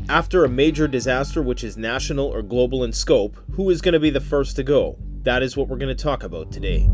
After a major disaster which is national or global in scope, who is going to be the first to go? That is what we're going to talk about today.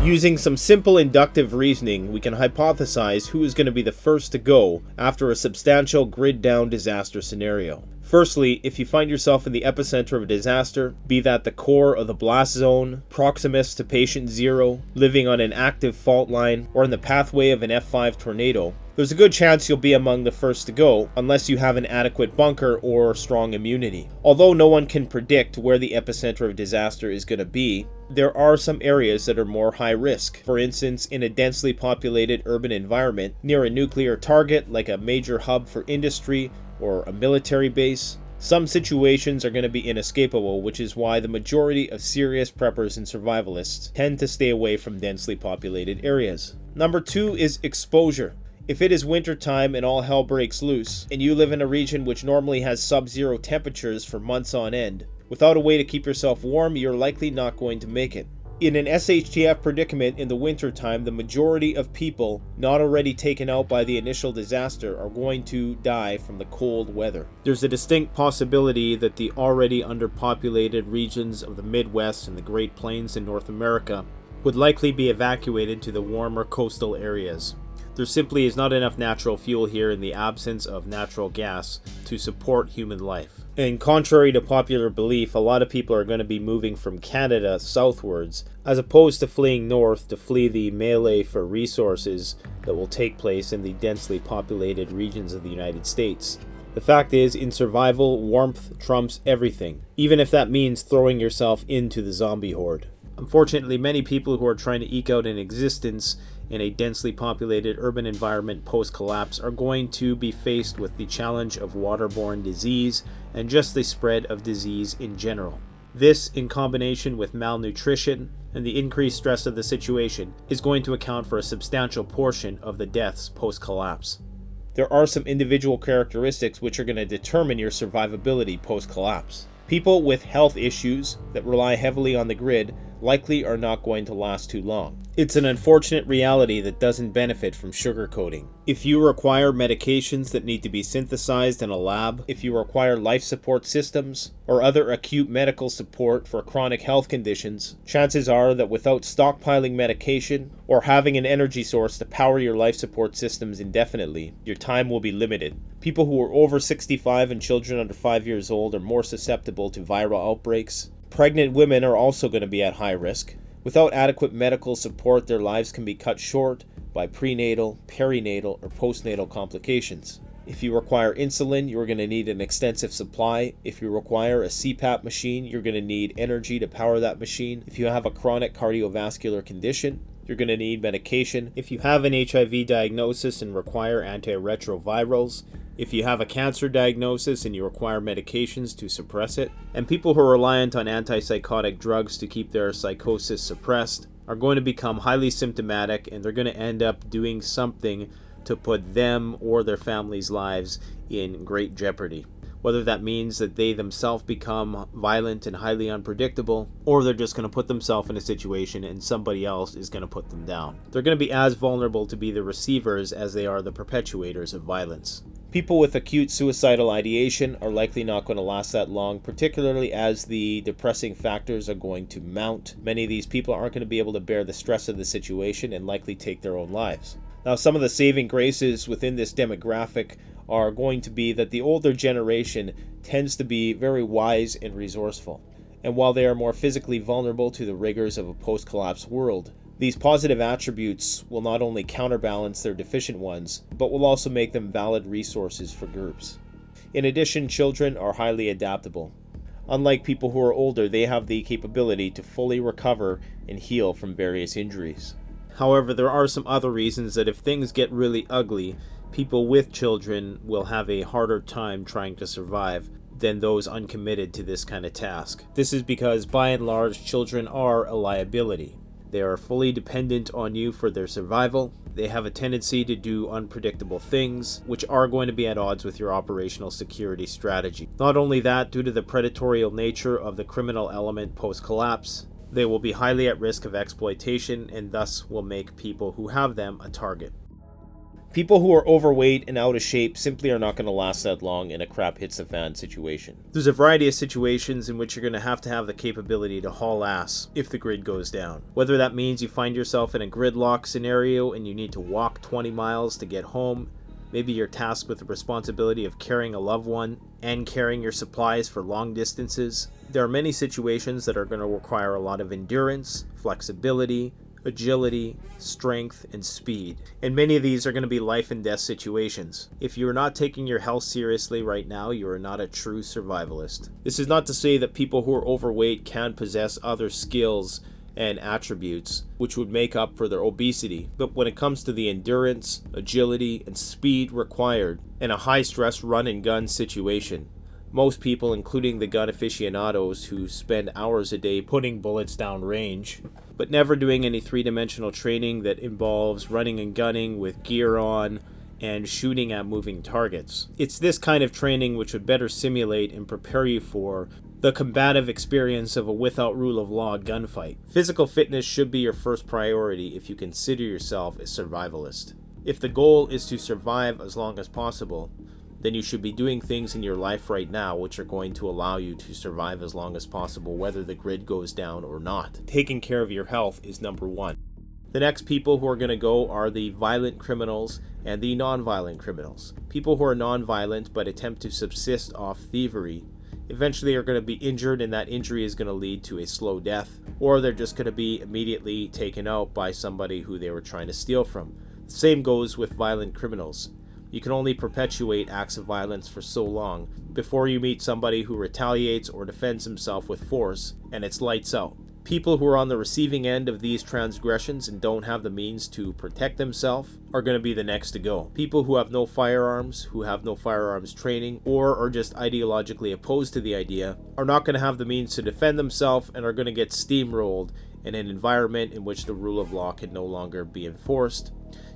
Using some simple inductive reasoning, we can hypothesize who is going to be the first to go after a substantial grid-down disaster scenario. Firstly, if you find yourself in the epicenter of a disaster, be that the core of the blast zone, proximus to patient zero, living on an active fault line, or in the pathway of an F5 tornado, there's a good chance you'll be among the first to go, unless you have an adequate bunker or strong immunity. Although no one can predict where the epicenter of disaster is going to be, there are some areas that are more high risk. For instance, in a densely populated urban environment, near a nuclear target like a major hub for industry or a military base, some situations are going to be inescapable, which is why the majority of serious preppers and survivalists tend to stay away from densely populated areas. Number 2 is exposure. If it is winter time and all hell breaks loose, and you live in a region which normally has sub-zero temperatures for months on end, without a way to keep yourself warm, you're likely not going to make it. In an SHTF predicament in the winter time, the majority of people not already taken out by the initial disaster are going to die from the cold weather. There's a distinct possibility that the already underpopulated regions of the Midwest and the Great Plains in North America would likely be evacuated to the warmer coastal areas. There simply is not enough natural fuel here in the absence of natural gas to support human life. And contrary to popular belief, a lot of people are going to be moving from Canada southwards, as opposed to fleeing north to flee the melee for resources that will take place in the densely populated regions of the United States. The fact is, in survival, warmth trumps everything, even if that means throwing yourself into the zombie horde. Unfortunately, many people who are trying to eke out an existence in a densely populated urban environment post-collapse are going to be faced with the challenge of waterborne disease and just the spread of disease in general. This, in combination with malnutrition and the increased stress of the situation, is going to account for a substantial portion of the deaths post-collapse. There are some individual characteristics which are going to determine your survivability post-collapse. People with health issues that rely heavily on the grid likely are not going to last too long. It's an unfortunate reality that doesn't benefit from sugarcoating. If you require medications that need to be synthesized in a lab, if you require life support systems, or other acute medical support for chronic health conditions, chances are that without stockpiling medication or having an energy source to power your life support systems indefinitely, your time will be limited. People who are over 65 and children under 5 years old are more susceptible to viral outbreaks. Pregnant women are also going to be at high risk. Without adequate medical support, their lives can be cut short by prenatal, perinatal, or postnatal complications. If you require insulin, you're going to need an extensive supply. If you require a CPAP machine, you're going to need energy to power that machine. If you have a chronic cardiovascular condition, you're going to need medication. If you have an HIV diagnosis and require antiretrovirals, if you have a cancer diagnosis and you require medications to suppress it, and people who are reliant on antipsychotic drugs to keep their psychosis suppressed are going to become highly symptomatic, and they're going to end up doing something to put them or their families' lives in great jeopardy. Whether that means that they themselves become violent and highly unpredictable, or they're just going to put themselves in a situation and somebody else is going to put them down. They're going to be as vulnerable to be the receivers as they are the perpetuators of violence. People with acute suicidal ideation are likely not going to last that long, particularly as the depressing factors are going to mount. Many of these people aren't going to be able to bear the stress of the situation and likely take their own lives. Now, some of the saving graces within this demographic are going to be that the older generation tends to be very wise and resourceful. And while they are more physically vulnerable to the rigors of a post-collapse world, these positive attributes will not only counterbalance their deficient ones, but will also make them valid resources for groups. In addition, children are highly adaptable. Unlike people who are older, they have the capability to fully recover and heal from various injuries. However, there are some other reasons that if things get really ugly, people with children will have a harder time trying to survive than those uncommitted to this kind of task. This is because, by and large, children are a liability. They are fully dependent on you for their survival. They have a tendency to do unpredictable things, which are going to be at odds with your operational security strategy. Not only that, due to the predatory nature of the criminal element post-collapse, They will be highly at risk of exploitation and thus will make people who have them a target. People who are overweight and out of shape simply are not going to last that long in a crap hits the fan situation. There's a variety of situations in which you're going to have the capability to haul ass if the grid goes down. Whether that means you find yourself in a gridlock scenario and you need to walk 20 miles to get home, maybe you're tasked with the responsibility of carrying a loved one and carrying your supplies for long distances. There are many situations that are going to require a lot of endurance, flexibility, agility, strength, and speed. And many of these are going to be life and death situations. If you are not taking your health seriously right now, you are not a true survivalist. This is not to say that people who are overweight can possess other skills and attributes which would make up for their obesity, but when it comes to the endurance, agility, and speed required in a high-stress run-and-gun situation, most people, including the gun aficionados who spend hours a day putting bullets down range, but never doing any three-dimensional training that involves running and gunning with gear on and shooting at moving targets. It's this kind of training which would better simulate and prepare you for the combative experience of a without rule of law gunfight. Physical fitness should be your first priority if you consider yourself a survivalist. If the goal is to survive as long as possible, then you should be doing things in your life right now which are going to allow you to survive as long as possible, whether the grid goes down or not. Taking care of your health is number one. The next people who are going to go are the violent criminals and the non-violent criminals. People who are non-violent but attempt to subsist off thievery eventually are going to be injured, and that injury is going to lead to a slow death, or they're just going to be immediately taken out by somebody who they were trying to steal from. The same goes with violent criminals. You can only perpetuate acts of violence for so long before you meet somebody who retaliates or defends himself with force, and it's lights out. People who are on the receiving end of these transgressions and don't have the means to protect themselves are going to be the next to go. People who have no firearms, who have no firearms training, or are just ideologically opposed to the idea, are not going to have the means to defend themselves and are going to get steamrolled in an environment in which the rule of law can no longer be enforced.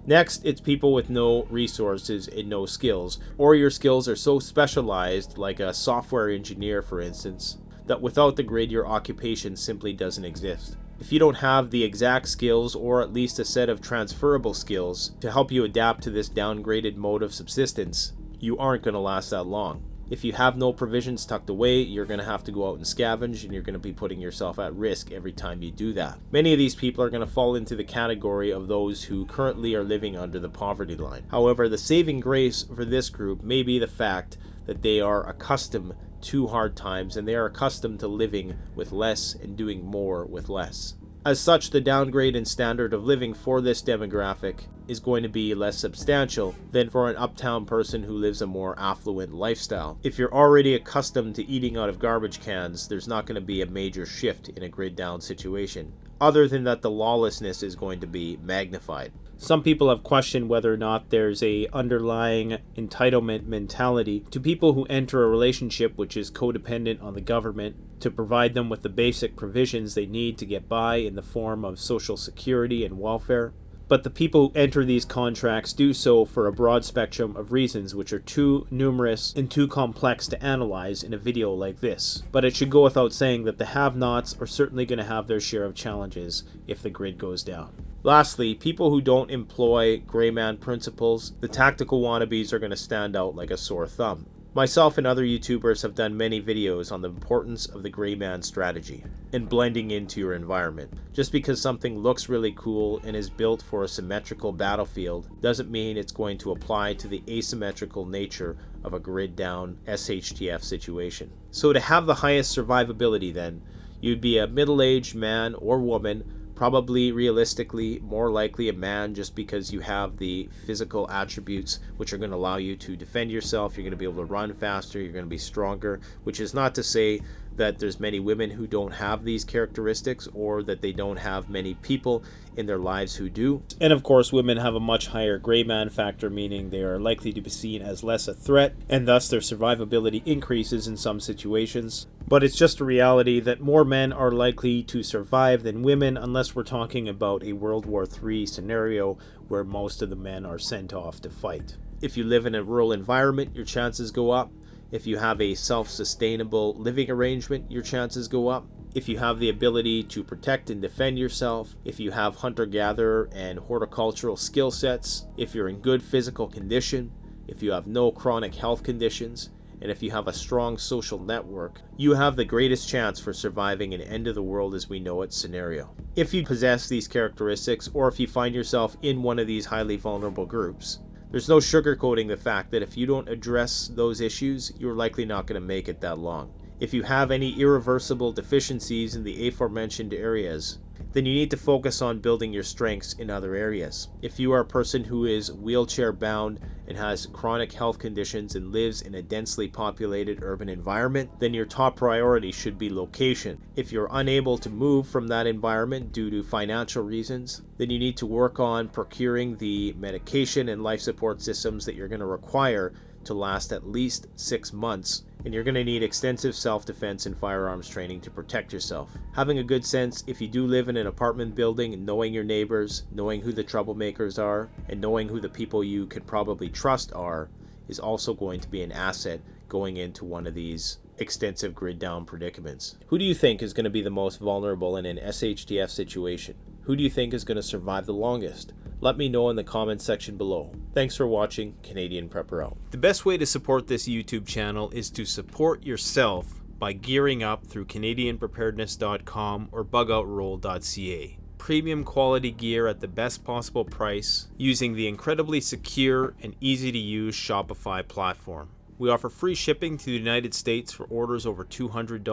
Next, it's people with no resources and no skills, or your skills are so specialized, like a software engineer for instance, that without the grid your occupation simply doesn't exist. If you don't have the exact skills, or at least a set of transferable skills, to help you adapt to this downgraded mode of subsistence, you aren't going to last that long. If you have no provisions tucked away, you're going to have to go out and scavenge, and you're going to be putting yourself at risk every time you do that. Many of these people are going to fall into the category of those who currently are living under the poverty line. However, the saving grace for this group may be the fact that they are accustomed to hard times, and they are accustomed to living with less and doing more with less. As such, the downgrade in standard of living for this demographic is going to be less substantial than for an uptown person who lives a more affluent lifestyle. If you're already accustomed to eating out of garbage cans, there's not going to be a major shift in a grid down situation, other than that the lawlessness is going to be magnified. Some people have questioned whether or not there's a underlying entitlement mentality to people who enter a relationship which is codependent on the government to provide them with the basic provisions they need to get by in the form of social security and welfare. But the people who enter these contracts do so for a broad spectrum of reasons which are too numerous and too complex to analyze in a video like this. But it should go without saying that the have-nots are certainly going to have their share of challenges if the grid goes down. Lastly, people who don't employ gray man principles, the tactical wannabes, are going to stand out like a sore thumb. Myself and other YouTubers have done many videos on the importance of the gray man strategy and blending into your environment. Just because something looks really cool and is built for a symmetrical battlefield doesn't mean it's going to apply to the asymmetrical nature of a grid down SHTF situation. So to have the highest survivability then, you'd be a middle-aged man or woman, probably realistically more likely a man, just because you have the physical attributes which are going to allow you to defend yourself. You're going to be able to run faster, you're going to be stronger, which is not to say that there's many women who don't have these characteristics or that they don't have many people in their lives who do. And of course, women have a much higher gray man factor, meaning they are likely to be seen as less a threat, and thus their survivability increases in some situations. But it's just a reality that more men are likely to survive than women, unless we're talking about a World War III scenario where most of the men are sent off to fight. If you live in a rural environment, your chances go up. If you have a self-sustainable living arrangement, your chances go up. if you have the ability to protect and defend yourself, if you have hunter-gatherer and horticultural skill sets, if you're in good physical condition, if you have no chronic health conditions, and if you have a strong social network, you have the greatest chance for surviving an end of the world as we know it scenario. If you possess these characteristics, or if you find yourself in one of these highly vulnerable groups, there's no sugarcoating the fact that if you don't address those issues, you're likely not going to make it that long. If you have any irreversible deficiencies in the aforementioned areas, then you need to focus on building your strengths in other areas. If you are a person who is wheelchair bound and has chronic health conditions and lives in a densely populated urban environment, then your top priority should be location. If you're unable to move from that environment due to financial reasons, then you need to work on procuring the medication and life support systems that you're going to require to last at least 6 months, and you're going to need extensive self-defense and firearms training to protect yourself. Having a good sense if you do live in an apartment building, knowing your neighbors, knowing who the troublemakers are, and knowing who the people you can probably trust are, is also going to be an asset going into one of these extensive grid down predicaments. Who do you think is going to be the most vulnerable in an SHTF situation? Who do you think is going to survive the longest? Let me know in the comments section below. Thanks for watching. Canadian Prepper out. The best way to support this YouTube channel is to support yourself by gearing up through CanadianPreparedness.com or BugoutRoll.ca. Premium quality gear at the best possible price using the incredibly secure and easy to use Shopify platform. We offer free shipping to the United States for orders over $200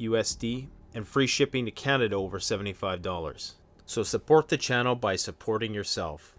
USD and free shipping to Canada over $75. So support the channel by supporting yourself.